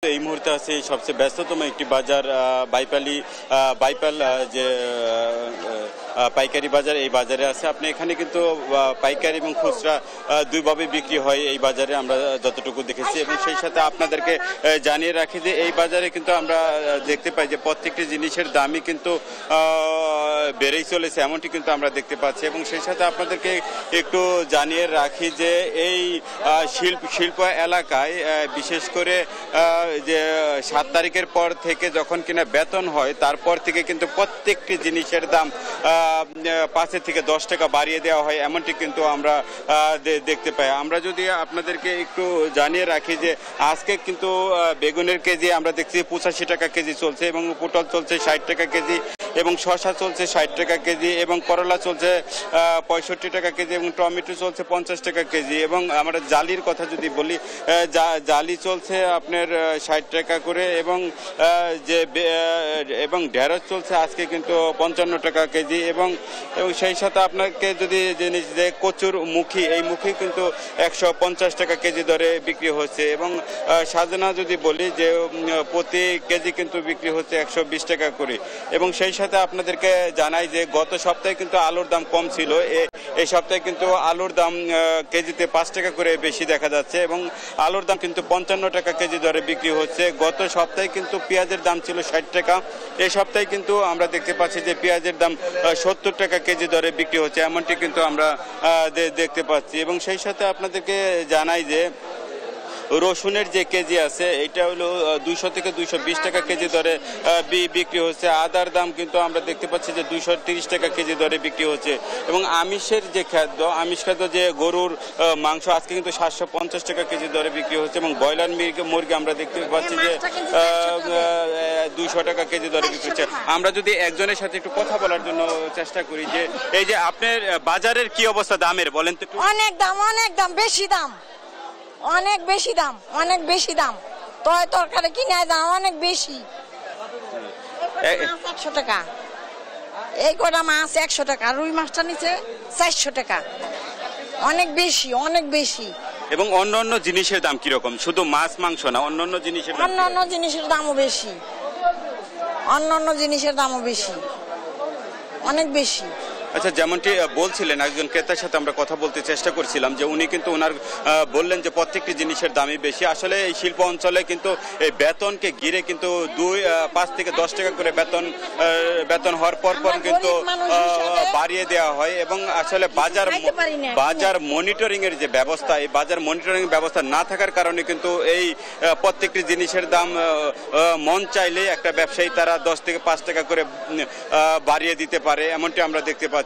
এই মুহূর্তে আছে সবচেয়ে ব্যস্ততম একটি বাজার বাইপাল যে পাইকারি বাজার, এই বাজারে আছে। আপনি এখানে কিন্তু পাইকারি এবং খুচরা দুইভাবে বিক্রি হয় এই বাজারে, আমরা যতটুকু দেখেছি। এবং সেই সাথে আপনাদেরকে জানিয়ে রাখি যে এই বাজারে কিন্তু আমরা দেখতে পাই যে প্রত্যেকটি জিনিসের দামই কিন্তু বেড়েই চলেছে, এমনটি কিন্তু আমরা দেখতে পাচ্ছি। এবং সেই সাথে আপনাদেরকে একটু জানিয়ে রাখি যে এই শিল্প এলাকায় বিশেষ করে যে 7 তারিখের পর থেকে যখন কিনা বেতন হয় তারপর থেকে কিন্তু প্রত্যেকটি জিনিসের দাম 5 থেকে 10 টাকা বাড়িয়ে দেওয়া হয়, এমনটি কিন্তু আমরা দেখতে পাই। আমরা যদি আপনাদেরকে একটু জানিয়ে রাখি যে আজকে কিন্তু বেগুনের কেজি আমরা দেখছি 85 টাকা কেজি চলছে, এবং পটল চলছে 60 টাকা কেজি, এবং শসা চলছে 60 টাকা কেজি, এবং করলা চলছে 65 টাকা কেজি, এবং টমেটো চলছে 50 টাকা কেজি। এবং আমরা জালির কথা যদি বলি, জালি চলছে আপনার 60 টাকা করে, এবং ঢেঁড়স চলছে আজকে কিন্তু 55 টাকা কেজি। এবং সেই সাথে আপনাকে যদি জিনিস যে কচুর মুখী, এই মুখী কিন্তু 150 টাকা কেজি দরে বিক্রি হচ্ছে। এবং সাজনা যদি বলি যে প্রতি কেজি কিন্তু বিক্রি হচ্ছে 120 টাকা করে। এবং সেই সাথে আপনাদেরকে জানাই যে গত সপ্তাহে কিন্তু আলুর দাম কম ছিল, এই সপ্তাহে কিন্তু আলুর দাম কেজিতে 5 টাকা করে বেশি দেখা যাচ্ছে, এবং আলুর দাম কিন্তু 55 টাকা কেজি দরে বিক্রি হচ্ছে। গত সপ্তাহে কিন্তু পেঁয়াজের দাম ছিল 60 টাকা, এই সপ্তাহে কিন্তু আমরা দেখতে পাচ্ছি যে পেঁয়াজের দাম 70 টাকা কেজি দরে বিক্রি হচ্ছে, এমনটি কিন্তু আমরা দেখতে পাচ্ছি। এবং সেই সাথে আপনাদেরকে জানাই যে রসুনের যে কেজি আছে এটা হলো 200 থেকে 220 টাকা কেজি দরে বিক্রি হচ্ছে। আদার দাম কিন্তু আমরা দেখতে পাচ্ছি যে 230 টাকা কেজি দরে বিক্রি হচ্ছে। এবং আমিষ খাদ্য যে গরুর মাংস আজকে কিন্তু 750 টাকা কেজি দরে বিক্রি হচ্ছে, এবং ব্রয়লার মুরগি আমরা দেখতে পাচ্ছি যে 200 টাকা কেজি দরে বিক্রি হচ্ছে। আমরা যদি একজনের সাথে একটু কথা বলার জন্য চেষ্টা করি যে এই যে আপনার বাজারের কি অবস্থা দামের, বলেন তো। অনেক দাম বেশি দাম তরকারি কিনে দাম অনেক বেশি। 100 টাকা, এই কটা মাছ 100 টাকা, রুই মাছটা নিচে 400 টাকা, অনেক বেশি। এবং অন্যান্য জিনিসের দাম কিরকম? শুধু মাছ মাংস না, অন্যান্য জিনিসের দামও বেশি, অনেক বেশি। আচ্ছা, যেমনটি বলছিলেন একজন ক্রেতার সাথে আমরা কথা বলতে চেষ্টা করছিলাম যে উনি কিন্তু ওনার বললেন যে প্রত্যেকটি জিনিসের দামই বেশি। আসলে এই শিল্প অঞ্চলে কিন্তু এই বেতনকে ঘিরে কিন্তু 5 থেকে 10 টাকা করে বেতন হওয়ার পর কিন্তু বাড়িয়ে দেওয়া হয়। এবং আসলে বাজার মনিটরিং এর যে ব্যবস্থা, এই বাজার মনিটরিং ব্যবস্থা না থাকার কারণে কিন্তু এই প্রত্যেকটি জিনিসের দাম মন চাইলে একটা ব্যবসায়ী তারা 10 থেকে 5 টাকা করে বাড়িয়ে দিতে পারে, এমনটি আমরা দেখতে পাচ্ছি।